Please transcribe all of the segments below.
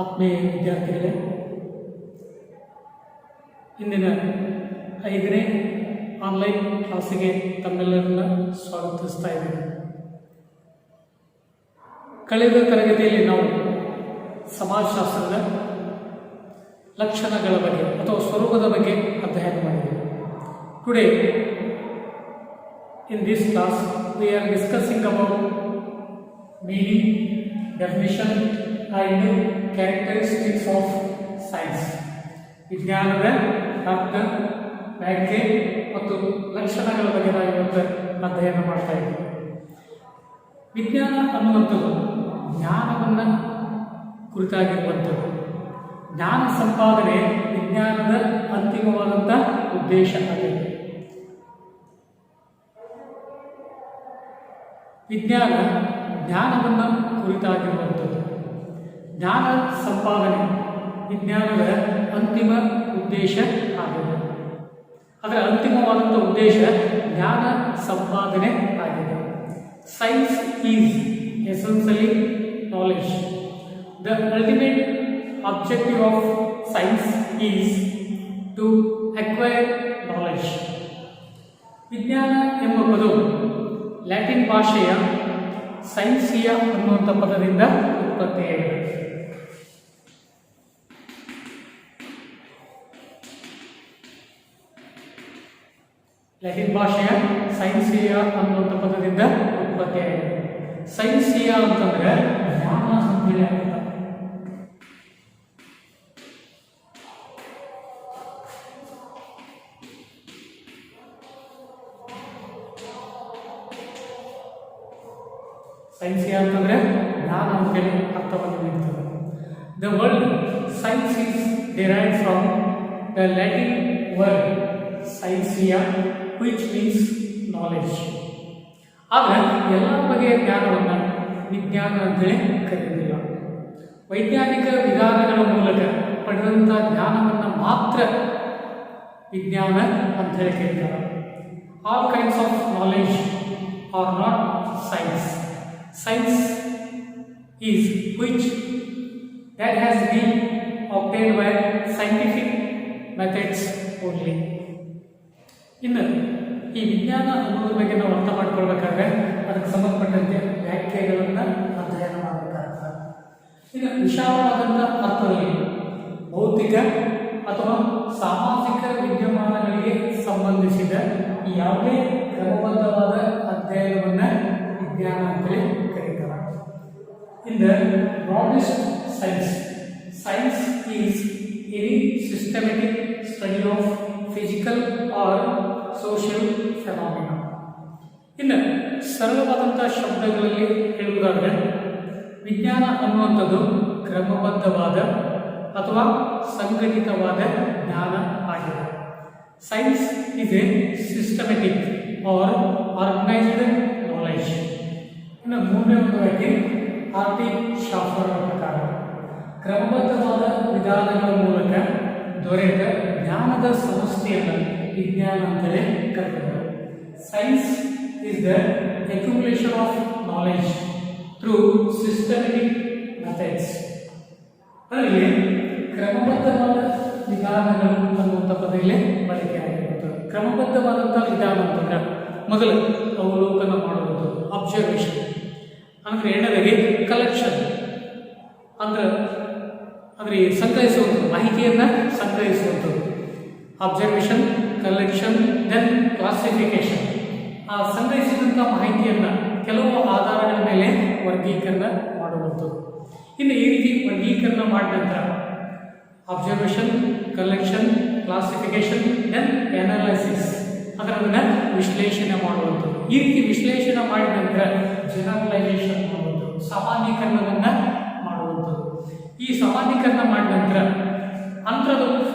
ಆತ್ಮೀಯ ವಿದ್ಯಾರ್ಥಿಗಳೇ, ಇಂದಿನ 5ನೇ ಆನ್ಲೈನ್ ಕ್ಲಾಸಿಗೆ ತಮ್ಮೆಲ್ಲರನ್ನ ಸ್ವಾಗತಿಸ್ತಾ ಇದ್ದೇನೆ. ಕಳೆದ ತರಗತಿಯಲ್ಲಿ ನಾವು ಸಮಾಜಶಾಸ್ತ್ರದ ಲಕ್ಷಣಗಳ ಬಗ್ಗೆ ಅಥವಾ ಸ್ವರೂಪದ ಬಗ್ಗೆ ಅಧ್ಯಯನ ಮಾಡಿದ್ದೇವೆ. Today in this class we are discussing about meaning, definition and characteristics of science. ವಿಜ್ಞಾನದ ಅರ್ಥ, ವ್ಯಾಖ್ಯೆ ಮತ್ತು ಲಕ್ಷಣಗಳ ಬಗ್ಗೆ ನಾವು ಇವತ್ತು ಅಧ್ಯಯನ ಮಾಡ್ತಾ ಇದ್ದೀವಿ. ವಿಜ್ಞಾನ ಅನ್ನುವಂಥದ್ದು ಜ್ಞಾನವನ್ನು ಕುರಿತಾಗಿರುವಂಥದ್ದು. ಜ್ಞಾನ ಸಂಪಾದನೆ ವಿಜ್ಞಾನದ ಅಂತಿಮವಾದಂಥ ಉದ್ದೇಶ ಆಗಿದೆ. ವಿಜ್ಞಾನ ಜ್ಞಾನವನ್ನು ಕುರಿತಾಗಿರುವಂಥದ್ದು. ಜ್ಞಾನ ಸಂಪಾದನೆ ವಿಜ್ಞಾನದ ಅಂತಿಮ ಉದ್ದೇಶ ಆಗಿದೆ. ಅದರ ಅಂತಿಮವಾದಂಥ ಉದ್ದೇಶ ಜ್ಞಾನ ಸಂಪಾದನೆ ಆಗಿದೆ. Science is essentially knowledge. The ultimate objective of science is to acquire knowledge. ವಿಜ್ಞಾನ ಎಂಬ ಪದವು ಲ್ಯಾಟಿನ್ ಭಾಷೆಯ ಸೈನ್ಸಿಯಾ ಅನ್ನುವಂಥ ಪದದಿಂದ ಉತ್ಪತ್ತಿಯಾಗಿದೆ. ಲ್ಯಾಟಿನ್ ಭಾಷೆಯ ಸೈನ್ಸಿಯಾ ಅನ್ನುವಂಥ ಪದದಿಂದ ಉತ್ಪತ್ತಿಯಾಗಿದೆ. ಸೈನ್ಸಿಯಾ ಅಂತಂದ್ರೆ ಜ್ಞಾನ ಅಂತೇಳಿ ಅರ್ಥ. ಸೈನ್ಸಿಯಾ ಅಂತಂದರೆ ಜ್ಞಾನ ಅಂತೇಳಿ ಅರ್ಥವನ್ನು ನೀಡ್ತದೆ. The word science is derived from the Latin word scientia which means knowledge. ಆದರೆ ಎಲ್ಲ ಬಗೆಯ ಜ್ಞಾನವನ್ನು ವಿಜ್ಞಾನ ಅಂತೇಳಿ ಕರೆಯುವುದಿಲ್ಲ. ವೈಜ್ಞಾನಿಕ ವಿಧಾನಗಳ ಮೂಲಕ ಪಡೆದಂಥ ಜ್ಞಾನವನ್ನು ಮಾತ್ರ ವಿಜ್ಞಾನ ಅಂತೇಳಿ ಕರೀತಾರೆ. All kinds of knowledge are not science. Science is which that has been obtained by scientific methods only. ಇನ್ನು ಈ ವಿಜ್ಞಾನ ಅನ್ನೋದ್ರ ಬಗ್ಗೆ ನಾವು ಅರ್ಥ ಮಾಡ್ಕೊಳ್ಬೇಕಾದ್ರೆ ಅದಕ್ಕೆ ಸಂಬಂಧಪಟ್ಟಂತೆ ವ್ಯಾಖ್ಯೆಗಳನ್ನು ಅಧ್ಯಯನ ಮಾಡಬೇಕಾಗ್ತದೆ. ಇನ್ನು ವಿಶಾಲವಾದಂಥ ಅರ್ಥದಲ್ಲಿ ಭೌತಿಕ ಅಥವಾ ಸಾಮಾಜಿಕ ವಿದ್ಯಮಾನಗಳಿಗೆ ಸಂಬಂಧಿಸಿದ ಯಾವುದೇ ಕ್ರಮಬದ್ಧವಾದ ಅಧ್ಯಯನವನ್ನು ವಿಜ್ಞಾನ ಅಂತೇಳಿ ಕರೀತಾರೆ. In the broadest sense, science is any systematic study of physical or social phenomena. ಇನ್ನು ಸರಳವಾದಂಥ ಶಬ್ದಗಳಲ್ಲಿ ಹೇಳುವುದಾದರೆ ವಿಜ್ಞಾನ ಅನ್ನುವಂಥದ್ದು ಕ್ರಮಬದ್ಧವಾದ ಅಥವಾ ಸಂಘಟಿತವಾದ ಜ್ಞಾನ ಆಗಿದೆ. Science is a systematic or organised knowledge. ಇನ್ನು ಮೂರನೇ ಒಂದು ವ್ಯಾಖ್ಯೆ ಆರ್ಟಿ ಶಾಫರ್ ಪ್ರಕಾರ ಕ್ರಮಬದ್ಧವಾದ ವಿಧಾನಗಳ ಮೂಲಕ ದೊರೆತ ಜ್ಞಾನದ ಸಮಷ್ಟಿಯನ್ನು ವಿಜ್ಞಾನ ಅಂತಲೇ ಕರೆಯುತ್ತಾರೆ. Science is the accumulation of knowledge through systematic methods. ಅದರಲ್ಲಿ ಕ್ರಮಬದ್ಧವಾದ ವಿಧಾನಗಳು ಅನ್ನುವಂಥ ಪದಗಳೇ ಬಳಕೆಯಾಗಿರುತ್ತದೆ. ಕ್ರಮಬದ್ಧವಾದಂಥ ವಿಧಾನ ಅಂತಂದ್ರೆ ಮೊದಲು ಅವಲೋಕನ ಮಾಡುವುದು, ಅಬ್ಸರ್ವೇಷನ್. ಅಂದರೆ ಎರಡನೇದಾಗಿ ಕಲೆಕ್ಷನ್ ಅಂದರೆ ಸಂಗ್ರಹಿಸುವಂಥದ್ದು, ಮಾಹಿತಿಯನ್ನು ಸಂಗ್ರಹಿಸುವಂಥದ್ದು. Observation, collection, then classification. ಆ ಸಂಗ್ರಹಿಸಿದಂಥ ಮಾಹಿತಿಯನ್ನು ಕೆಲವು ಆಧಾರಗಳ ಮೇಲೆ ವರ್ಗೀಕರಣ ಮಾಡುವಂಥದ್ದು. ಇನ್ನು ಈ ರೀತಿ ವರ್ಗೀಕರಣ ಮಾಡಿದ ನಂತರ observation, collection, classification, then analysis, ಅದರನ್ನು ವಿಶ್ಲೇಷಣೆ ಮಾಡುವಂಥದ್ದು. ಈ ರೀತಿ ವಿಶ್ಲೇಷಣೆ ಮಾಡಿದ ನಂತರ ಜನರಲೈಸೇಷನ್ ಮಾಡುವಂಥದ್ದು, ಸಾಮಾನ್ಯೀಕರಣವನ್ನು ಮಾಡುವಂಥದ್ದು. ಈ ಸಾಮಾನ್ಯೀಕರಣ ಮಾಡಿದ ನಂತರ ಅಂತರದ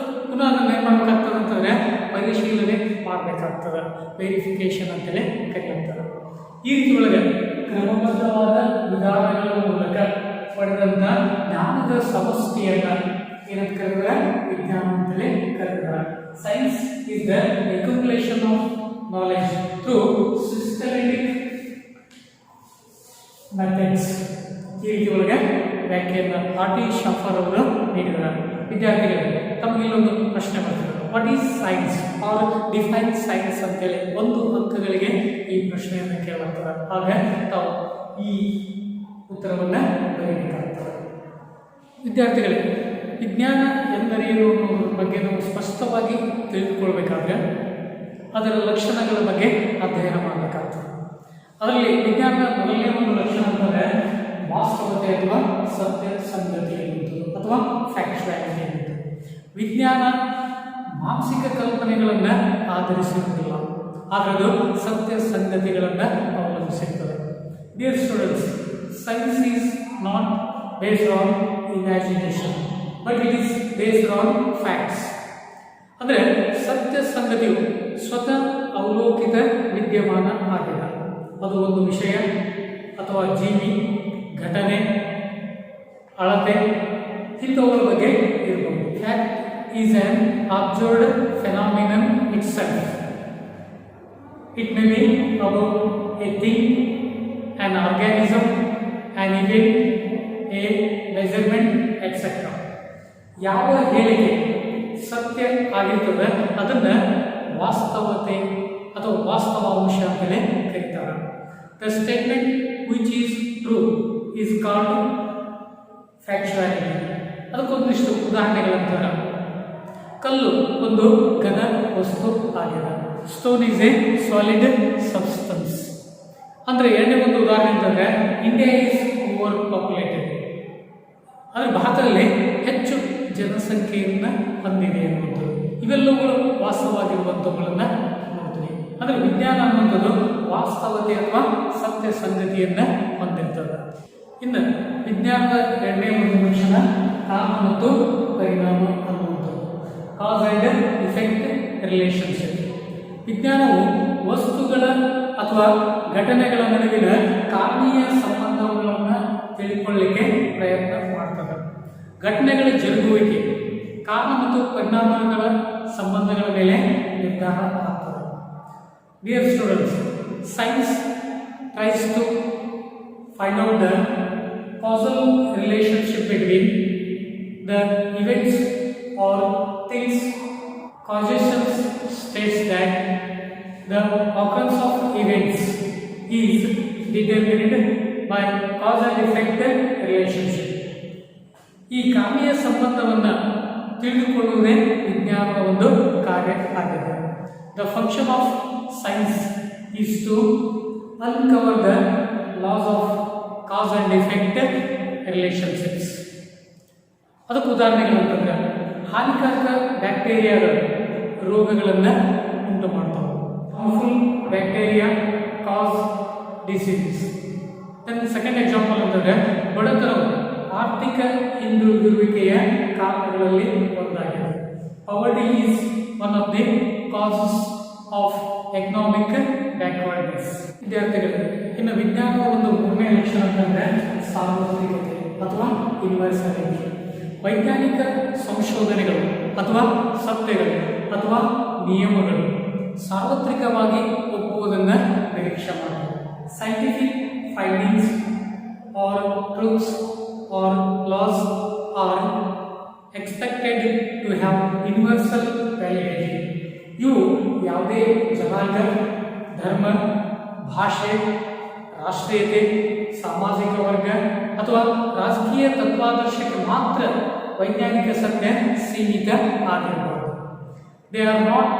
ಪುನಃ ಅದನ್ನು ಏನು ಮಾಡಬೇಕಾಗ್ತದೆ ಅಂತಂದರೆ ಪರಿಶೀಲನೆ ಮಾಡಬೇಕಾಗ್ತದೆ, ವೆರಿಫಿಕೇಶನ್ ಅಂತೇಳಿ ಕರೆಯುತ್ತಾರೆ. ಈ ರೀತಿ ಒಳಗೆ ಕ್ರಮಬದ್ಧವಾದ ವಿಧಾನಗಳ ಮೂಲಕ ಪಡೆದಂಥ ಜ್ಞಾನದ ಸಮಷ್ಟಿಯನ್ನು ಏನಂತ ಕರೆದರೆ ವಿಜ್ಞಾನ ಅಂತಲೇ ಕರೆದರೆ. Science is the accumulation of knowledge through systematic methods. ಈ ರೀತಿ ಒಳಗೆ ವ್ಯಾಖ್ಯೆಯನ್ನು ಆರ್.ಟಿ. ಶಾಫರ್ ಅವರು ನೀಡಿದ್ದಾರೆ. ವಿದ್ಯಾರ್ಥಿಗಳಿಗೆ ತಮಗೆ ಇಲ್ಲೊಂದು ಪ್ರಶ್ನೆ ಬರ್ತಿದೆ, what is science or define science ಅಂತೇಳಿ 1 ಅಂಕಗಳಿಗೆ ಈ ಪ್ರಶ್ನೆಯನ್ನು ಕೇಳಲಾಗ್ತದೆ. ಆಗ ತಾವು ಈ ಉತ್ತರವನ್ನು ಬರೆಯಬೇಕಾಗ್ತದೆ. ವಿದ್ಯಾರ್ಥಿಗಳಿಗೆ ವಿಜ್ಞಾನ ಎಂದರೇನು ಅನ್ನೋದ್ರ ಬಗ್ಗೆ ನಾವು ಸ್ಪಷ್ಟವಾಗಿ ತಿಳಿದುಕೊಳ್ಬೇಕಾದ್ರೆ ಅದರ ಲಕ್ಷಣಗಳ ಬಗ್ಗೆ ಅಧ್ಯಯನ ಮಾಡಬೇಕಾಗ್ತದೆ. ಅದರಲ್ಲಿ ವಿಜ್ಞಾನದ ಮೊದಲನೇ ಒಂದು ಲಕ್ಷಣ ಅಂತಂದರೆ ವಾಸ್ತವತೆ ಅಥವಾ ಸತ್ಯ ಸಂಗತಿ ಎನ್ನುವುದು ಅಥವಾ ಫ್ಯಾಕ್ಚುಯಾಲಿಟಿ ಎನ್ನುವುದು. ವಿಜ್ಞಾನ ಮಾನಸಿಕ ಕಲ್ಪನೆಗಳನ್ನು ಆಧರಿಸಿರುವುದಿಲ್ಲ, ಆದರೆ ಅದು ಸತ್ಯ ಸಂಗತಿಗಳನ್ನು ಅವಲಂಬಿಸಿರುತ್ತದೆ. Dear students, science is not based on imagination but it is based on facts. ಅಂದರೆ ಸತ್ಯ ಸಂಗತಿಯು ಸ್ವತಃ ಅವಲೋಕಿತ ವಿದ್ಯಮಾನ ಆಗಿದೆ. ಅದು ಒಂದು ವಿಷಯ ಅಥವಾ ಜೀವಿ, ಘಟನೆ, ಅಳತೆ ಇಂಥವುಗಳ ಬಗ್ಗೆ ಇರಬಹುದು. Fact is on observed phenomenon it self. It may be about A thing, on organism, on event, A measurement etcetera. ಯಾವ ಹೇಳಿಕೆ ಸತ್ಯ ಆಗಿರ್ತದೆ ಅದನ್ನು ವಾಸ್ತವತೆ ಅಥವಾ ವಾಸ್ತವಾಂಶ ಅಂತಲೇ ಕರೀತಾರೆ. The statement which is true is called factuality. ಅದಕ್ಕೊಂದಿಷ್ಟು ಉದಾಹರಣೆಗಳಂತಾರೆ. ಕಲ್ಲು ಒಂದು ಘನ ವಸ್ತು ಆಗಿದೆ. Stone is a solid substance. ಅಂದರೆ ಎರಡನೇ ಒಂದು ಉದಾಹರಣೆ ಅಂತಂದರೆ ಇಂಡಿಯಾ ಈಸ್ ಓವರ್ ಪಾಪ್ಯುಲೇಟೆಡ್. ಅಂದರೆ ಭಾರತದಲ್ಲಿ ಹೆಚ್ಚು ಜನಸಂಖ್ಯೆಯನ್ನು ಹೊಂದಿದೆ ಅನ್ನುವಂಥದ್ದು. ಇವೆಲ್ಲವುಗಳು ವಾಸ್ತವವಾಗಿರುವಂಥವುಗಳನ್ನು ನೋಡ್ತೀವಿ. ಅಂದರೆ ವಿಜ್ಞಾನ ಅನ್ನುವಂಥದ್ದು ವಾಸ್ತವತೆ ಅಥವಾ ಸತ್ಯ ಸಂಗತಿಯನ್ನು ಹೊಂದಿರ್ತದೆ. ಇನ್ನು ವಿಜ್ಞಾನದ ಎರಡನೇ ಒಂದು ಲಕ್ಷಣ ಕಾರಣ ಮತ್ತು ಪರಿಣಾಮ ಅನ್ನುವಂಥದ್ದು, ಕಾಸ್ ಆ್ಯಂಡ್ ಇಫೆಕ್ಟ್ ರಿಲೇಷನ್ಶಿಪ್. ವಿಜ್ಞಾನವು ವಸ್ತುಗಳ ಅಥವಾ ಘಟನೆಗಳ ನಡುವಿನ ಕಾರಣೀಯ ಸಂಬಂಧಗಳನ್ನು ತಿಳ್ಕೊಳ್ಳಿಕ್ಕೆ ಪ್ರಯತ್ನ ಮಾಡ್ತದೆ. ಘಟನೆಗಳ ಜರುಗುವಿಕೆ ಕಾರಣ ಮತ್ತು ಪರಿಣಾಮಗಳ ಸಂಬಂಧಗಳ ಮೇಲೆ ನಿರ್ಧಾರ ಆಗ್ತದೆ. Dear students, science tries to find out the causal relationship between the events or things. Causation states that the occurrence of events is determined by cause and effect relationship. ಈ ಕಾರಣೀಯ ಸಂಬಂಧವನ್ನು ತಿಳಿದುಕೊಳ್ಳುವುದೇ ವಿಜ್ಞಾನದ ಒಂದು ಕಾರ್ಯ ಆಗಿದೆ. The function of science is to uncover the laws of cause and effect relationships. ಅದಕ್ಕೆ ಉದಾಹರಣೆಗಳು ಅಂತಂದರೆ ಹಾನಿಕಾರಕ ಬ್ಯಾಕ್ಟೀರಿಯಾಗಳು ರೋಗಗಳನ್ನು ಉಂಟು ಮಾಡ್ತಾವೆ. ಹಾರ್ಮ್ಫುಲ್ ಬ್ಯಾಕ್ಟೀರಿಯಾ ಕಾಸ್ ಡಿಸೀಸಸ್. ದೆನ್ ಸೆಕೆಂಡ್ ಎಕ್ಸಾಂಪಲ್ ಅಂತಂದರೆ ಬಡತನವು ಆರ್ಥಿಕ ಹಿಂದುಳಿದಿರುವಿಕೆಯ ಕಾರಣಗಳಲ್ಲಿ ಒಂದಾಗಿದೆ. ಪವರ್ಟಿ is one of the causes of economic backwardness. ವಿದ್ಯಾರ್ಥಿಗಳಿಗೆ ಇನ್ನು ವಿಜ್ಞಾನದ ಒಂದು ಮೂರನೇ ಲಕ್ಷಣ ಅಂತಂದರೆ ಸಾರ್ವತ್ರಿಕತೆ ಅಥವಾ ಯೂನಿವರ್ಸಾಲಿಟಿ. ವೈಜ್ಞಾನಿಕ ಸಂಶೋಧನೆಗಳು ಅಥವಾ ಸತ್ಯಗಳು ಅಥವಾ ನಿಯಮಗಳು ಸಾರ್ವತ್ರಿಕವಾಗಿ ಒಪ್ಪುವುದನ್ನು ನಿರೀಕ್ಷೆ ಮಾಡಬಹುದು. Scientific findings are truths or laws are expected to have universal validity. ಇವು ಯಾವುದೇ ಜನಾಂಗ, ಧರ್ಮ, ಭಾಷೆ, ರಾಷ್ಟ್ರೀಯತೆ, ಸಾಮಾಜಿಕ ವರ್ಗ ಅಥವಾ ರಾಜಕೀಯ ತತ್ವಾದರ್ಶಕ್ಕೆ ಮಾತ್ರ ವೈಜ್ಞಾನಿಕ ಸತ್ಯ ಸೀಮಿತ ಆಗಿರಬಹುದು. They are not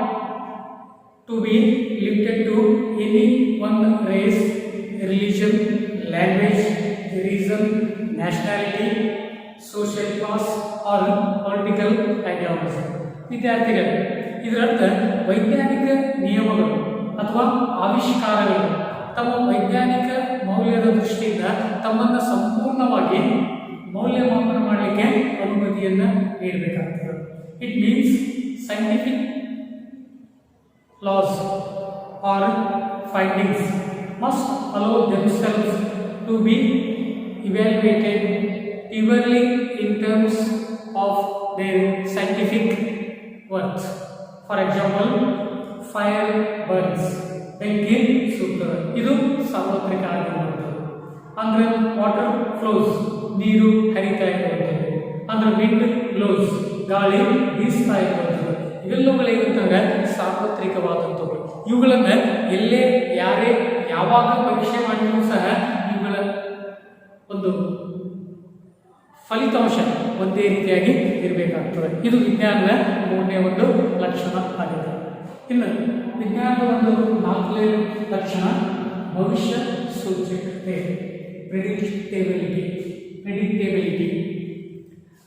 to be limited to any one race, religion, language, reason, nationality, social class or political ideology. ವಿದ್ಯಾರ್ಥಿಗಳು, ಇದರರ್ಥ ವೈಜ್ಞಾನಿಕ ನಿಯಮಗಳು ಅಥವಾ ಆವಿಷ್ಕಾರಗಳು ತಮ್ಮ ವೈಜ್ಞಾನಿಕ ಮೌಲ್ಯದ ದೃಷ್ಟಿಯಿಂದ ತಮ್ಮನ್ನು ಸಂಪೂರ್ಣವಾಗಿ ಮೌಲ್ಯಮಾಪನ ಮಾಡಲಿಕ್ಕೆ ಅನುಮತಿಯನ್ನು ನೀಡಬೇಕಾಗ್ತದೆ. It means scientific laws or findings must allow themselves to be evaluated purely in terms of their scientific worth. For example, fire burns, ಬೆಂಕಿ ಸುತ್ತುತ್ತದೆ. ಇದು ಸಾರ್ವತ್ರಿಕ ಆಗಿರುವಂಥದ್ದು. ಅಂದರೆ ವಾಟರ್ ಫ್ಲೋಸ್, ನೀರು ಹರಿತಾ ಇರುವಂಥದ್ದು, ಅಂದ್ರೆ ವಿಂಡ್ ಬ್ಲೋಸ್, ಗಾಳಿ ಬೀಸ್ತಾ ಇರುವಂಥದ್ದು. ಇವೆಲ್ಲವುಗಳೇನಂತಂದ್ರೆ ಸಾರ್ವತ್ರಿಕವಾದಂಥವು. ಇವುಗಳನ್ನ ಎಲ್ಲೇ ಯಾರೇ ಯಾವಾಗ ಪರೀಕ್ಷೆ ಮಾಡಿದರೂ ಸಹ ಇವುಗಳ ಒಂದು ಫಲಿತಾಂಶ ಒಂದೇ ರೀತಿಯಾಗಿ ಇರಬೇಕಾಗ್ತದೆ. ಇದು ವಿಜ್ಞಾನದ ಮೂರನೇ ಒಂದು ಲಕ್ಷಣ ಆಗಿದೆ. ಇನ್ನು ವಿಜ್ಞಾನದ ಒಂದು ನಾಲ್ಕನೇ ಲಕ್ಷಣ ಭವಿಷ್ಯ ಸೂಚಕತೆ, ಪ್ರೆಡಿಕ್ಟೇಬಿಲಿಟಿ.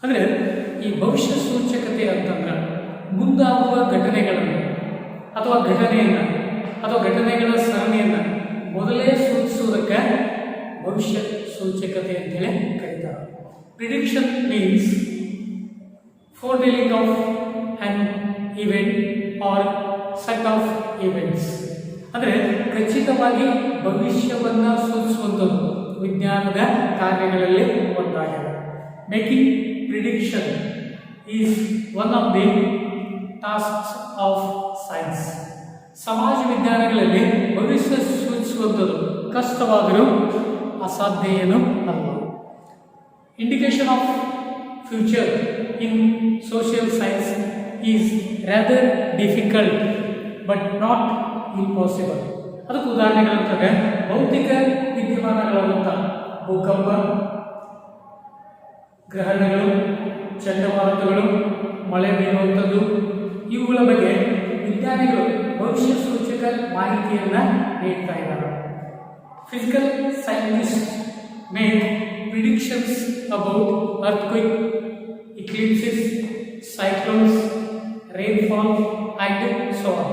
ಅಂದರೆ ಈ ಭವಿಷ್ಯ ಸೂಚಕತೆ ಅಂತಂದ್ರೆ ಮುಂದಾಗುವ ಘಟನೆಗಳನ್ನು ಅಥವಾ ಘಟನೆಯನ್ನು ಅಥವಾ ಘಟನೆಗಳ ಸರಣಿಯನ್ನು ಮೊದಲೇ ಸೂಚಿಸುವುದಕ್ಕೆ ಭವಿಷ್ಯ ಸೂಚಕತೆ ಅಂತೇಳಿ ಕರೀತಾರೆ. Prediction means foretelling of an event or set of events. ಅಂದರೆ ಖಚಿತವಾಗಿ ಭವಿಷ್ಯವನ್ನು ಸೂಚಿಸುವಂಥದ್ದು ವಿಜ್ಞಾನದ ಕಾರ್ಯಗಳಲ್ಲಿ ಒಂದಾಗಿದೆ. Making prediction is one of the tasks of science. ಸಮಾಜ ವಿಜ್ಞಾನಗಳಲ್ಲಿ ಭವಿಷ್ಯ ಸೂಚಿಸುವಂಥದ್ದು ಕಷ್ಟವಾದರೂ ಅಸಾಧ್ಯ ಏನೂ ಅಲ್ಲ. Indication of future in social science is rather difficult but not impossible. ಅದಕ್ಕೆ ಉದಾಹರಣೆಗಳಂತಂದರೆ ಭೌತಿಕ ವಿದ್ಯಮಾನಗಳಾದಂಥ ಭೂಕಂಪ, ಗ್ರಹಣಗಳು, ಚಂಡಮಾರುತಗಳು, ಮಳೆ ಬೀಳುವಂಥದ್ದು, ಇವುಗಳ ಬಗ್ಗೆ ವಿಜ್ಞಾನಿಗಳು ಭವಿಷ್ಯ ಸೂಚಕ ಮಾಹಿತಿಯನ್ನು ನೀಡ್ತಾ ಇದ್ದಾರೆ. Physical scientist make predictions about earthquake, eclipses, cyclones, rainfall and so on.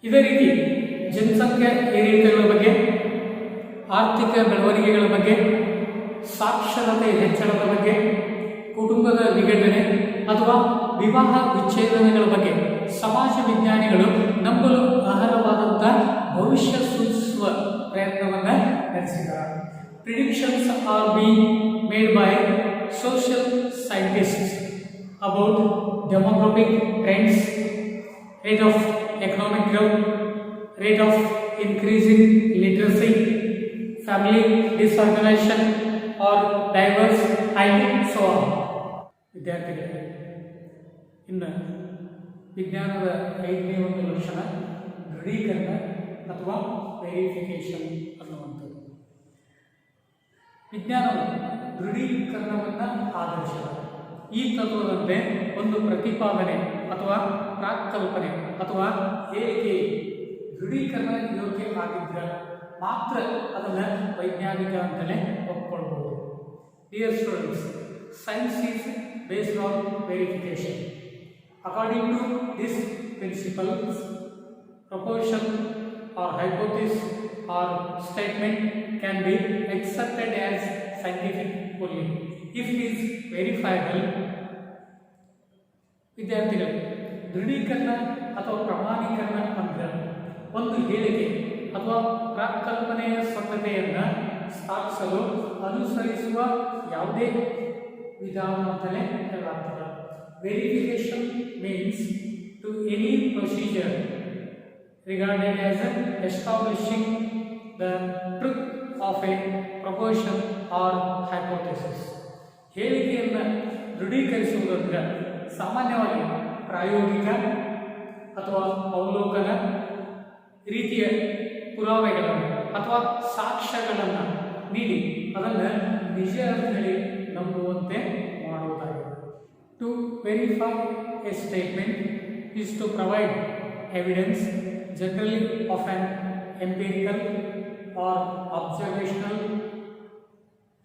ಇದೇ ರೀತಿ ಜನಸಂಖ್ಯೆ ಏರಿಳಿತಗಳ ಬಗ್ಗೆ, ಆರ್ಥಿಕ ಬೆಳವಣಿಗೆಗಳ ಬಗ್ಗೆ, ಸಾಕ್ಷರತೆ ಹೆಚ್ಚಳದ ಬಗ್ಗೆ, ಕುಟುಂಬದ ವಿಘಟನೆ ಅಥವಾ ವಿವಾಹ ವಿಚ್ಛೇದನಗಳ ಬಗ್ಗೆ ಸಮಾಜ ವಿಜ್ಞಾನಿಗಳು ನಂಬಲು ಅರ್ಹವಾದಂಥ ಭವಿಷ್ಯ ಸೂಚಿಸುವ ಪ್ರಯತ್ನವನ್ನು ನಡೆಸಿದ್ದಾರೆ. Predictions are being made by social scientists about demographic trends, rate of economic growth, rate of increasing literacy, family disorganization or divorce and so on. ವಿದ್ಯಾರ್ಥಿಗಳೇ, ಇನ್ನು ವಿಜ್ಞಾನದ ಐದನೇ ಒಂದು ಲಕ್ಷಣ ದೃಢೀಕರಣ ಅಥವಾ ವೆರಿಫಿಕೇಶನ್ ಅನ್ನುವಂಥದ್ದು. ವಿಜ್ಞಾನವು ದೃಢೀಕರಣವನ್ನು ಆಧರಿಸಿದೆ. ಈ ತತ್ವದಂತೆ ಒಂದು ಪ್ರತಿಪಾದನೆ ಅಥವಾ ಪ್ರಾಕ್ಕಲ್ಪನೆ ಅಥವಾ ಹೇಳಿಕೆ ದೃಢೀಕರಣ ಯೋಗ್ಯ ಆಗಿದ್ದರೆ ಮಾತ್ರ ಅದನ್ನು ವೈಜ್ಞಾನಿಕ ಅಂತಲೇ ಒಪ್ಪಿಕೊಳ್ಬಹುದು. Dear students, science is based on verification. According to this principles, proposition or hypothesis or statement can be accepted as scientific only if it is verifiable. ವಿದ್ಯಾರ್ಥಿಗಳು, ದೃಢೀಕರಣ ಅಥವಾ ಪ್ರಮಾಣೀಕರಣ ಅಂದ್ರೆ ಒಂದು ಹೇಳಿಕೆ ಅಥವಾ ಪ್ರಾಕ್ಕಲ್ಪನೆಯ ಸತ್ಯತೆಯನ್ನು ಸ್ಥಾಪಿಸಲು ಅನುಸರಿಸುವ ಯಾವುದೇ ವಿಧಾನ ಅಂತಲೇ ಹೇಳಲಾಗ್ತದೆ. Verification means to any procedure regarded as establishing the truth of a proposition or hypothesis. ಹೇಳಿಕೆಯನ್ನು ದೃಢೀಕರಿಸುವುದರಿಂದ ಸಾಮಾನ್ಯವಾಗಿ ಪ್ರಾಯೋಗಿಕ ಅಥವಾ ಅವಲೋಕನ ರೀತಿಯ ಪುರಾವೆಗಳನ್ನು ಅಥವಾ ಸಾಕ್ಷ್ಯಗಳನ್ನು ನೀಡಿ ಅದನ್ನು ನಿಜ ಅರ್ಥದಲ್ಲಿ ನಂಬುವಂತೆ ಮಾಡುವುದಾಗಿದೆ. To verify a statement is to provide evidence, generally of an empirical or observational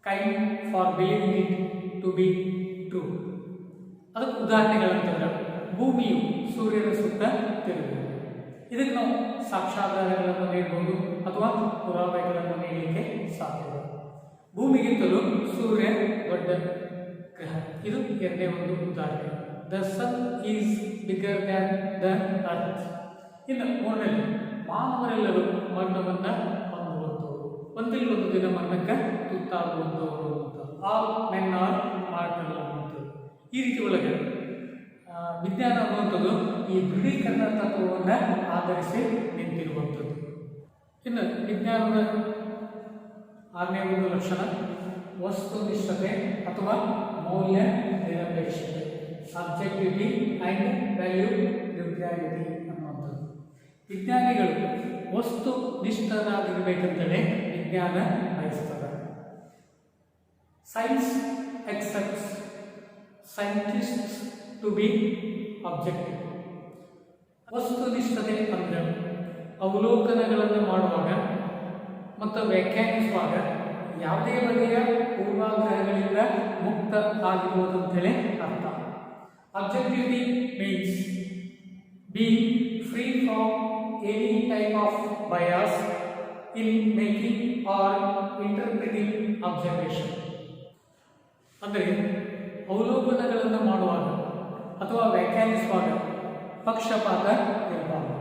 kind, for believing it to be true. ಅದಕ್ಕೆ ಉದಾಹರಣೆಗಳಂತಂದ್ರೆ ಭೂಮಿಯು ಸೂರ್ಯನ ಸುತ್ತ ತಿರುಗುವುದು. ಇದಕ್ಕೆ ನಾವು ಸಾಕ್ಷ್ಯಾಧಾರಗಳನ್ನು ನೀಡಬಹುದು ಅಥವಾ ಪುರಾವೆಗಳನ್ನು ನೀಡಲಿಕ್ಕೆ ಸಾಧ್ಯವಿದೆ. ಭೂಮಿಗಿಂತಲೂ ಸೂರ್ಯ ದೊಡ್ಡ ಗ್ರಹ. ಇದು ಎರಡನೇ ಒಂದು ಉದಾಹರಣೆ. The sun is bigger than the earth. ಇನ್ನು ಮೂರನೇದು, ಮಾನವರೆಲ್ಲರೂ ಮರಣವನ್ನು ಹೊಂದುವಂಥವರು, ಒಂದಿಲ್ಲೊಂದು ದಿನ ಮರಣಕ್ಕೆ ತುತ್ತಾಗುವಂಥವರು ಅಂತ. ಆಲ್ ಮೆನ್ ಆರ್ ಮಾರ್ಟಲ್ ಅನ್ನುವಂಥದ್ದು. ಈ ರೀತಿ ಒಳಗೆ ವಿಜ್ಞಾನ ಅನ್ನುವಂಥದ್ದು ಈ ದೃಢೀಕರಣ ತತ್ವವನ್ನು ಆಧರಿಸಿ ನಿಂತಿರುವಂಥದ್ದು. ಇನ್ನು ವಿಜ್ಞಾನದ ಆರನೇ ಒಂದು ಲಕ್ಷಣ ವಸ್ತುನಿಷ್ಠತೆ ಅಥವಾ ಮೌಲ್ಯ ನಿರಪೇಕ್ಷತೆ, ಅಬ್ಜೆಕ್ಟಿವಿಟಿ ಆ್ಯಂಡ್ ವ್ಯಾಲ್ಯೂ ನ್ಯೂಟ್ರಾಲಿಟಿ ಅನ್ನುವಂಥದ್ದು. ವಿಜ್ಞಾನಿಗಳು ವಸ್ತುನಿಷ್ಠರಾಗಿರಬೇಕಂತಲೇ ವಿಜ್ಞಾನ ಬಯಸ್ತದೆ. Science expects scientists to be objective. ವಸ್ತುನಿಷ್ಠತೆ ಅಂದರೆ ಅವಲೋಕನಗಳನ್ನು ಮಾಡುವಾಗ ಮತ್ತು ವ್ಯಾಖ್ಯಾನಿಸುವಾಗ ಯಾವುದೇ ಬಗೆಯ ಪೂರ್ವಾಗ್ರಹಗಳಿಂದ ಮುಕ್ತ ಆಗಿರುವುದಂತೇಳಿ ಅರ್ಥ. Objectivity means being free from any type of bias in making or interpreting observation. ಅಂದರೆ ಅವಲೋಕನಗಳನ್ನು ಮಾಡುವಾಗ ಅಥವಾ ವ್ಯಾಖ್ಯಾನಿಸುವಾಗ ಪಕ್ಷಪಾತ ಇರಬಾರದು.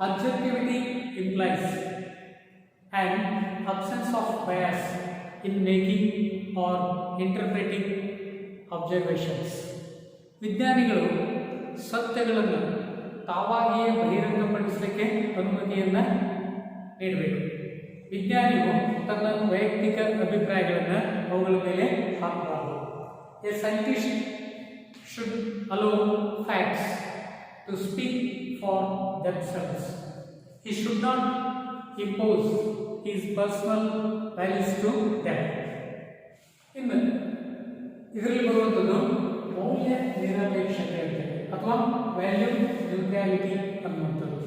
Objectivity implies an absence of bias in making or interpreting observations. ವಿಜ್ಞಾನಿಗಳು ಸತ್ಯಗಳನ್ನು ತಾವಾಗಿಯೇ ಬಹಿರಂಗಪಡಿಸಲಿಕ್ಕೆ ಅನುಮತಿಯನ್ನು ನೀಡಬೇಕು. ವಿಜ್ಞಾನಿಗಳು ತನ್ನ ವೈಯಕ್ತಿಕ ಅಭಿಪ್ರಾಯಗಳನ್ನು ಅವುಗಳ ಮೇಲೆ ಹಾಕಬಾರದು. A scientist should allow facts to speak for themselves. He should not impose his personal values to them. ಇನ್ನು ಇದರಲ್ಲಿ ಬರುವಂಥದ್ದು ಮೌಲ್ಯ ನಿರಪೇಕ್ಷತೆ ಅಂತೇಳಿ ಅಥವಾ ವ್ಯಾಲ್ಯೂ ನ್ಯೂಟ್ರಾಲಿಟಿ ಅನ್ನುವಂಥದ್ದು.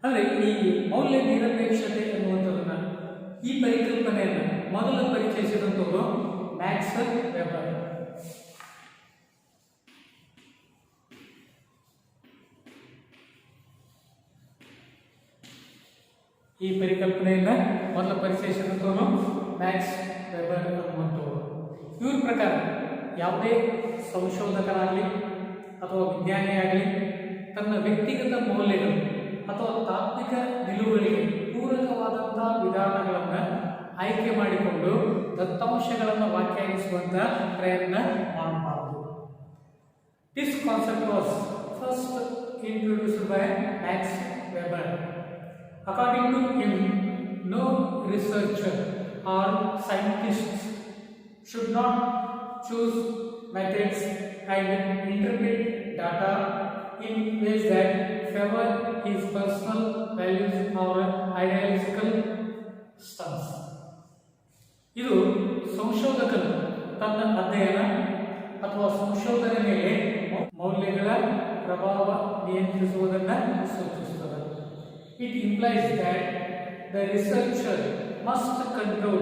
ಅಂದರೆ ಈ ಮೌಲ್ಯ ನಿರಪೇಕ್ಷತೆ ಅನ್ನುವಂಥದ್ದನ್ನು, ಈ ಪರಿಕಲ್ಪನೆಯನ್ನು ಮೊದಲು ಪರಿಚಯಿಸಿದಂಥವರು ಮ್ಯಾಕ್ಸ್ ವೆಬರ್. ಈ ಪರಿಕಲ್ಪನೆಯನ್ನು ಮೊದಲು ಪರಿಚಯಿಸಿದಂಥವರು ಮ್ಯಾಕ್ಸ್ ವೆಬರ್ ಅನ್ನುವಂಥವರು. ಇವ್ರ ಪ್ರಕಾರ ಯಾವುದೇ ಸಂಶೋಧಕರಾಗಲಿ ಅಥವಾ ವಿಜ್ಞಾನಿಯಾಗಲಿ ತನ್ನ ವ್ಯಕ್ತಿಗತ ಮೌಲ್ಯಗಳು ಅಥವಾ ತಾತ್ವಿಕ ನಿಲುವುಗಳಿಗೆ ಪೂರಕವಾದಂಥ ವಿಧಾನಗಳನ್ನು ಆಯ್ಕೆ ಮಾಡಿಕೊಂಡು ದತ್ತಾಂಶಗಳನ್ನು ವ್ಯಾಖ್ಯಾನಿಸುವಂಥ ಪ್ರಯತ್ನ ಮಾಡಬಾರದು. This concept was first introduced by Max Weber. According to him, no researcher or scientist should not choose methods and interpret data in ways that favor his personal values or ideological stance. ಇದು ಸಂಶೋಧಕನು ತನ್ನ ಅಧ್ಯಯನ ಅಥವಾ ಸಂಶೋಧನೆ ಮೇಲೆ ಮೌಲ್ಯಗಳ ಪ್ರಭಾವ ನಿಯಂತ್ರಿಸುವುದನ್ನು ಸೂಚಿಸುತ್ತದೆ. It implies that the researcher must control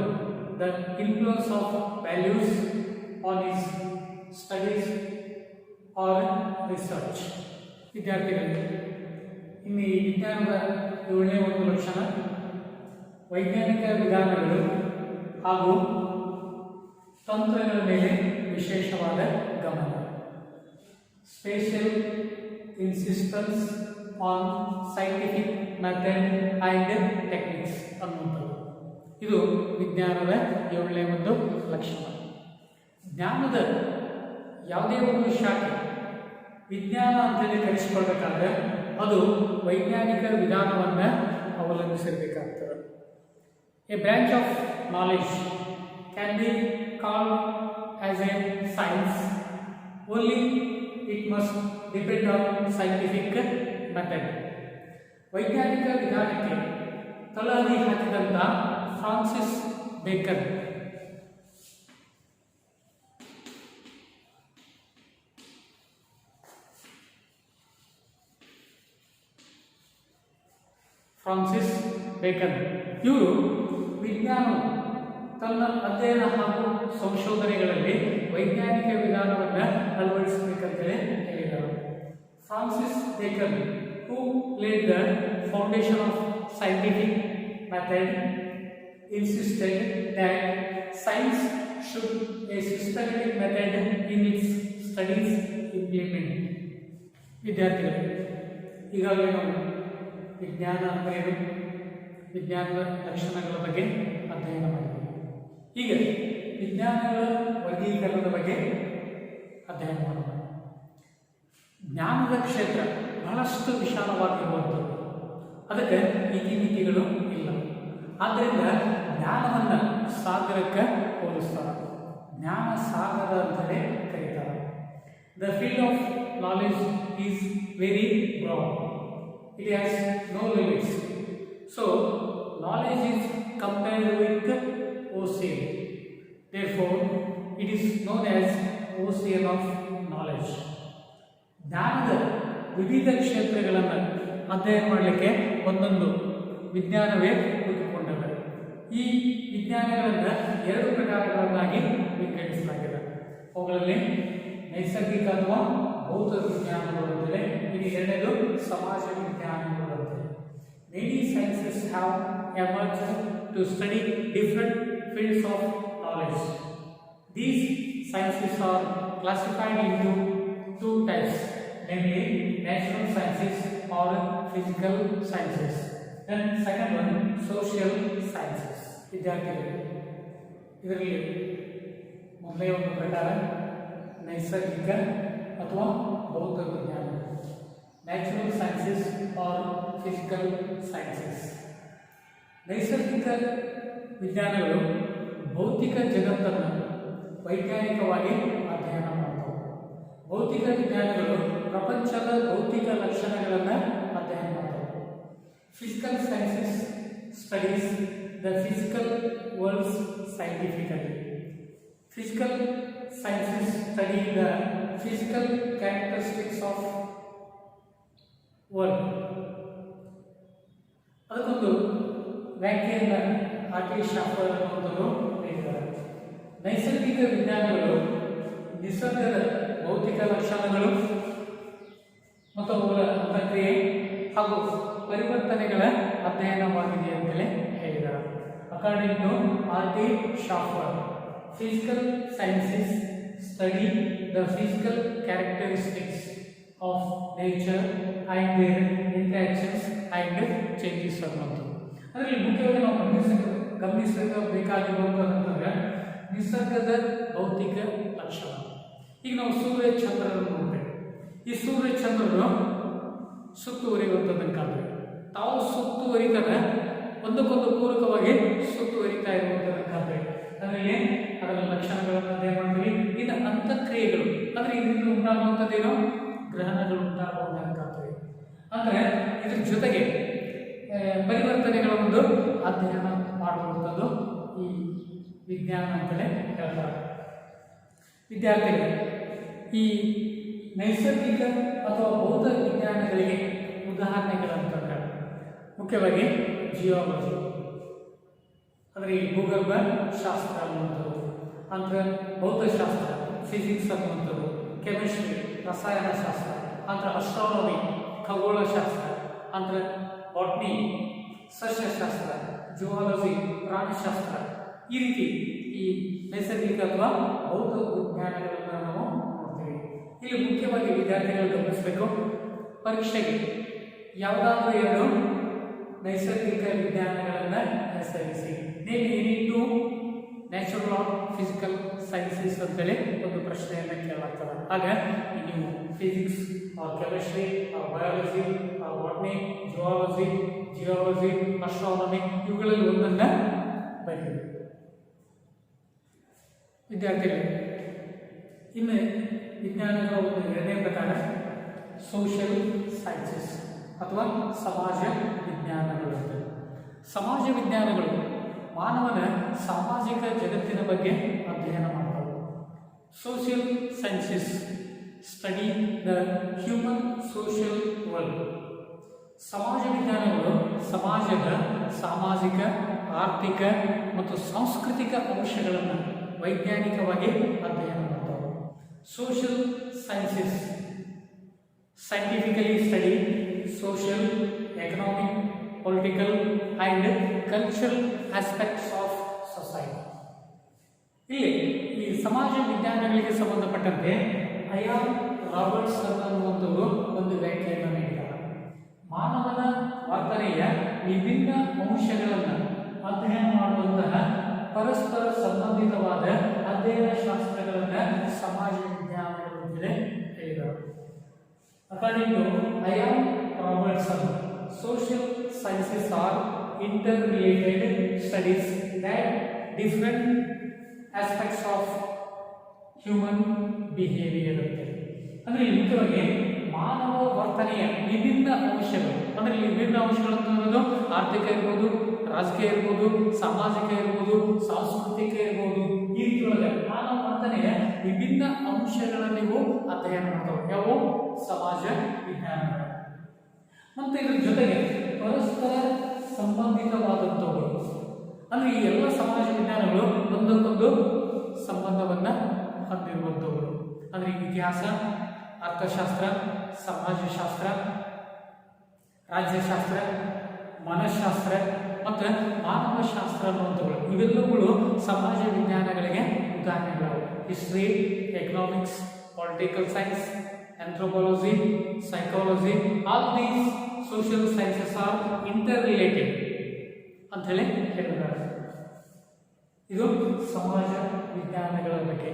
the influence of values on his studies or research. ವಿದ್ಯಾರ್ಥಿಗಳಿಗೆ ಇನ್ನು ಈ ವಿಜ್ಞಾನದ 7ನೇ ಒಂದು ಲಕ್ಷಣ ವೈಜ್ಞಾನಿಕ ವಿಧಾನಗಳು ಹಾಗೂ ತಂತ್ರಗಳ ಮೇಲೆ ವಿಶೇಷವಾದ ಗಮನ. Special insistence on scientific method and techniques ಅನ್ನುವಂಥದ್ದು. ಇದು ವಿಜ್ಞಾನದ 7ನೇ ಒಂದು ಲಕ್ಷಣ. ಜ್ಞಾನದ ಯಾವುದೇ ಒಂದು ಶಾಖೆ ವಿಜ್ಞಾನ ಅಂತೇಳಿ ಕರೆಸಿಕೊಳ್ಬೇಕಾದ್ರೆ ಅದು ವೈಜ್ಞಾನಿಕ ವಿಧಾನವನ್ನು ಅವಲಂಬಿಸಿರಬೇಕಾಗ್ತದೆ. A branch of knowledge can be called as a science only it must depend on scientific method. ವೈಜ್ಞಾನಿಕ ವಿಧಾನಕ್ಕೆ ತಳಹದಿ ಹಾಕಿದಂಥ ಫ್ರಾನ್ಸಿಸ್ ಬೇಕನ್ ಇವರು ವಿಜ್ಞಾನವು ತನ್ನ ಅಧ್ಯಯನ ಹಾಗೂ ಸಂಶೋಧನೆಗಳಲ್ಲಿ ವೈಜ್ಞಾನಿಕ ವಿಧಾನವನ್ನು ಅಳವಡಿಸಬೇಕಂತೇಳಿ ಹೇಳಿದರು. Francis beacon who laid the foundation of scientific method insisted that science should a systematic method in its studies implement. ವಿದ್ಯಾರ್ಥಿಗಳು ಈಗಾಗಲೇ ನಾವು ವಿಜ್ಞಾನ ಅಂದರೆ ವಿಜ್ಞಾನದ ಲಕ್ಷಣಗಳ ಬಗ್ಗೆ ಅಧ್ಯಯನ ಮಾಡಿದ್ದೀವಿ. ಈಗ ವಿಜ್ಞಾನಗಳ ವರ್ಗೀಕರಣದ ಬಗ್ಗೆ ಅಧ್ಯಯನ ಮಾಡೋಣ. ಜ್ಞಾನದ ಕ್ಷೇತ್ರ ಬಹಳಷ್ಟು ವಿಶಾಲವಾಗಿರುವಂಥದ್ದು, ಅದಕ್ಕೆ ಇತಿಮಿತಿಗಳು ಇಲ್ಲ. ಆದ್ದರಿಂದ ಜ್ಞಾನವನ್ನು ಸಾಗರಕ್ಕೆ ಹೋಲಿಸ್ತಾರೆ. ಜ್ಞಾನ ಸಾಗರ ಅಂತಲೇ ಕರೀತಾರೆ. The field of knowledge is very broad. It has no limits. So knowledge is compared with ocean. Therefore, it is known as ocean of knowledge. ಜ್ಞಾನದ ವಿವಿಧ ಕ್ಷೇತ್ರಗಳನ್ನು ಅಧ್ಯಯನ ಮಾಡಲಿಕ್ಕೆ ಒಂದೊಂದು ವಿಜ್ಞಾನವೇ ಹುಟ್ಟಿಕೊಂಡಿದೆ. ಈ ವಿಜ್ಞಾನಗಳನ್ನು ಎರಡು ಪ್ರಕಾರಗಳನ್ನಾಗಿ ವಿಂಗಡಿಸಲಾಗಿದೆ. ಅವುಗಳಲ್ಲಿ ನೈಸರ್ಗಿಕ ಅಥವಾ ಭೌತ ವಿಜ್ಞಾನಗಳು ಅಂತಲೇ, ಇನ್ನು ಎರಡನೇದು ಸಮಾಜ ವಿಜ್ಞಾನಗಳು ಅಂತಲೇ. Many sciences have emerged to study different fields of knowledge. These sciences are classified into two types, namely natural sciences or physical sciences. Then second one, social sciences. ಇದರಲ್ಲಿ ಮೊದಲೇ ಒಂದು ಪ್ರಕಾರ ನೈಸರ್ಗಿಕ ಅಥವಾ ಭೌತ ವಿಜ್ಞಾನ, natural sciences or physical sciences. ನೈಸರ್ಗಿಕ ವಿಜ್ಞಾನಗಳು ಭೌತಿಕ ಜಗತ್ತನ್ನು ವೈಜ್ಞಾನಿಕವಾಗಿ ಅಧ್ಯಯನ ಮಾಡ್ತವೆ. ಭೌತಿಕ ವಿಜ್ಞಾನಗಳು ಪ್ರಪಂಚದ ಭೌತಿಕ ಲಕ್ಷಣಗಳನ್ನು ಅಧ್ಯಯನ ಮಾಡ್ತವೆ. Physical sciences studies the physical worlds scientifically. Physical sciences study the physical characteristics of world. ಅದಕ್ಕೊಂದು ವ್ಯಾಖ್ಯೆಯನ್ನು ಆರ್ಟಿ ಶಾಫರ್ ಅನ್ನುವಂಥದ್ದು ನೀಡಿದ್ದಾರೆ. ನೈಸರ್ಗಿಕ ವಿಜ್ಞಾನಗಳು ನಿಸರ್ಗದ ಭೌತಿಕ ಲಕ್ಷಣಗಳು ಮತ್ತು ಅವುಗಳ ಅಂತಕ್ರಿಯೆ ಹಾಗೂ ಪರಿವರ್ತನೆಗಳ ಅಧ್ಯಯನವಾಗಿದೆ ಅಂತಲೇ ಹೇಳಿದ್ದಾರೆ. According to RT Schaefer, physical sciences study the physical characteristics of nature and their interactions and changes ಅನ್ನೋದು. ಅದರಲ್ಲಿ ಮುಖ್ಯವಾಗಿ ನಾವು ಗಮನಿಸಬೇಕಾಗಿರುವಂತಂದ್ರೆ ನಿಸರ್ಗದ ಭೌತಿಕ ಲಕ್ಷಣ. ಈಗ ನಾವು ಸೂರ್ಯ ಚಂದ್ರರನ್ನು ನೋಡ್ತೇವೆ. ಈ ಸೂರ್ಯ ಚಂದ್ರರು ಸುತ್ತುವರಿಯುವಂಥದ್ದನ್ನು ಕಾಣ್ತೇವೆ. ತಾವು ಸುತ್ತುವರಿತಾರೆ, ಒಂದಕ್ಕೊಂದು ಪೂರಕವಾಗಿ ಸುತ್ತುವರಿತಾ ಇರುವಂಥದ್ದನ್ನು ಕಾಣ್ತೇವೆ. ಅದರಲ್ಲಿ ಅದರ ಲಕ್ಷಣಗಳನ್ನು ಅಧ್ಯಯನ ಮಾಡ್ತೀವಿ. ಇನ್ನು ಅಂತಕ್ರಿಯೆಗಳು ಅಂದರೆ ಇದರಿಂದ ಉಂಟಾಗುವಂಥದ್ದೇನೋ ಗ್ರಹಣಗಳು ಉಂಟಾಗುವುದನ್ನು ಕಾಣ್ತೇವೆ. ಅಂದರೆ ಇದ್ರ ಜೊತೆಗೆ ಪರಿವರ್ತನೆಗಳ ಒಂದು ಅಧ್ಯಯನ ಮಾಡುವಂಥದ್ದು ಈ ವಿಜ್ಞಾನ ಅಂತಲೇ ಹೇಳ್ತಾರೆ. ವಿದ್ಯಾರ್ಥಿಗಳು, ಈ ನೈಸರ್ಗಿಕ ಅಥವಾ ಭೌತ ವಿಜ್ಞಾನಗಳಿಗೆ ಉದಾಹರಣೆಗಳಂತಂದ್ರೆ ಮುಖ್ಯವಾಗಿ ಜಿಯಾಲಜಿ, ಅಂದರೆ ಈ ಭೂಗರ್ಭ ಶಾಸ್ತ್ರ ಅನ್ನುವಂಥದ್ದು, ಅಂದರೆ ಭೌತಶಾಸ್ತ್ರ ಫಿಸಿಕ್ಸ್ ಅನ್ನುವಂಥದ್ದು, ಕೆಮಿಸ್ಟ್ರಿ ರಸಾಯನ ಶಾಸ್ತ್ರ, ಅಂದರೆ ಅಸ್ಟ್ರಾನಮಿ ಖಗೋಳಶಾಸ್ತ್ರ, ಅಂದರೆ ಬಾಟ್ನಿ ಸಸ್ಯಶಾಸ್ತ್ರ, ಜುವಾಲಜಿ ಪ್ರಾಣಿಶಾಸ್ತ್ರ. ಈ ರೀತಿ ಈ ನೈಸರ್ಗಿಕ ಅಥವಾ ಭೌತ ವಿಜ್ಞಾನಗಳನ್ನು ನಾವು ನೋಡ್ತೀವಿ. ಇಲ್ಲಿ ಮುಖ್ಯವಾಗಿ ವಿದ್ಯಾರ್ಥಿಗಳು ಗಮನಿಸಬೇಕು, ಪರೀಕ್ಷೆಗೆ ಯಾವುದಾದ್ರೂ ಎರಡು ನೈಸರ್ಗಿಕ ವಿಜ್ಞಾನಗಳನ್ನು ಹೆಸರಿಸಿ. Name any two natural or physical sciences ಅಂತೇಳಿ ಒಂದು ಪ್ರಶ್ನೆಯನ್ನು ಕೇಳಲಾಗ್ತದೆ. ಆಗ ನೀವು physics or chemistry or biology or botany zoology geology astronomy ಇವುಗಳಲ್ಲಿ ಒಂದನ್ನು ಬರೆಯಬೇಕು. ವಿದ್ಯಾರ್ಥಿಗಳು, ಇನ್ನು ವಿಜ್ಞಾನಗಳ ಒಂದು ಎರಡನೇ ಪ್ರಕಾರ ಸೋಷಿಯಲ್ ಸೈನ್ಸಸ್ ಅಥವಾ ಸಮಾಜ ವಿಜ್ಞಾನಗಳು. ಸಮಾಜ ವಿಜ್ಞಾನಗಳು ಮಾನವನ ಸಾಮಾಜಿಕ ಜಗತ್ತಿನ ಬಗ್ಗೆ ಅಧ್ಯಯನ ಮಾಡ್ತವೆ. Social sciences study the human social world. ಸಮಾಜ ವಿಜ್ಞಾನಗಳು ಸಮಾಜದ ಸಾಮಾಜಿಕ, ಆರ್ಥಿಕ ಮತ್ತು ಸಾಂಸ್ಕೃತಿಕ ಅಂಶಗಳನ್ನು ವೈಜ್ಞಾನಿಕವಾಗಿ ಅಧ್ಯಯನ ಮಾಡ್ತವೆ. Social sciences scientifically study social, economic, political and cultural aspects of society. ಇಲ್ಲಿ ಈ ಸಮಾಜ ವಿಜ್ಞಾನಗಳಿಗೆ ಸಂಬಂಧಪಟ್ಟಂತೆ ಐಆರ್ ರಾಬರ್ಟ್ಸನ್ ಅನ್ನುವಂಥವರು ಒಂದು ವ್ಯಾಖ್ಯೆಯನ್ನು ನೀಡಿದ್ದಾರೆ. ಮಾನವನ ವರ್ತನೆಯ ವಿಭಿನ್ನ ಅಂಶಗಳನ್ನು ಅಧ್ಯಯನ ಮಾಡುವಂತಹ ಪರಸ್ಪರ ಸಂಬಂಧಿತವಾದ ಅಧ್ಯಯನ ಶಾಸ್ತ್ರಗಳನ್ನು ಸಮಾಜ ವಿಜ್ಞಾನಗಳು ಅಂತಲೇ ಹೇಳಿದರು. According to I.R. Robertson, social sciences are interrelated studies that different aspects of human behaviour ಅಂತ. ಅಂದರೆ ಇಲ್ಲಿ ಮುಖ್ಯವಾಗಿ ಮಾನವ ವರ್ತನೆಯ ವಿಭಿನ್ನ ಅಂಶಗಳು, ಅಂದರೆ ಇಲ್ಲಿ ವಿಭಿನ್ನ ಅಂಶಗಳು ಅಂತ ಅನ್ನೋದು ಆರ್ಥಿಕ ಇರ್ಬೋದು, ರಾಜಕೀಯ ಇರ್ಬೋದು, ಸಾಮಾಜಿಕ ಇರ್ಬೋದು, ಸಾಂಸ್ಕೃತಿಕ ಇರ್ಬೋದು. ಈ ರೀತಿ ಒಳಗೆ ಮಾನವ ವರ್ತನೆಯ ವಿಭಿನ್ನ ಅಂಶಗಳನ್ನು ನೀವು ಅಧ್ಯಯನ ಮಾಡ್ತವೆ. ಯಾವುವು? ಸಮಾಜ ವಿಜ್ಞಾನಗಳು. ಮತ್ತು ಇದ್ರ ಜೊತೆಗೆ ಪರಸ್ಪರ ಸಂಬಂಧಿತವಾದಂಥವುಗಳು, ಅಂದರೆ ಈ ಎಲ್ಲ ಸಮಾಜ ವಿಜ್ಞಾನಗಳು ಒಂದಕ್ಕೊಂದು ಸಂಬಂಧವನ್ನು ಹೊಂದಿರುವಂಥವುಗಳು. ಅಂದರೆ ಇತಿಹಾಸ, ಅರ್ಥಶಾಸ್ತ್ರ, ಸಮಾಜಶಾಸ್ತ್ರ, ರಾಜ್ಯಶಾಸ್ತ್ರ, ಮನಃಶಾಸ್ತ್ರ ಮತ್ತು ಮಾನವಶಾಸ್ತ್ರ ಅನ್ನುವಂಥವುಗಳು ಇವೆಲ್ಲವುಗಳು ಸಮಾಜ ವಿಜ್ಞಾನಗಳಿಗೆ ಉದಾಹರಣೆಗಳು. History, economics, political science, anthropology, psychology, all these social sciences are interrelated ಅಂತ ಹೇಳಿ ಹೇಳಿದ್ದಾರೆ. ಇದು ಸಮಾಜ ವಿಜ್ಞಾನಗಳ ಬಗ್ಗೆ.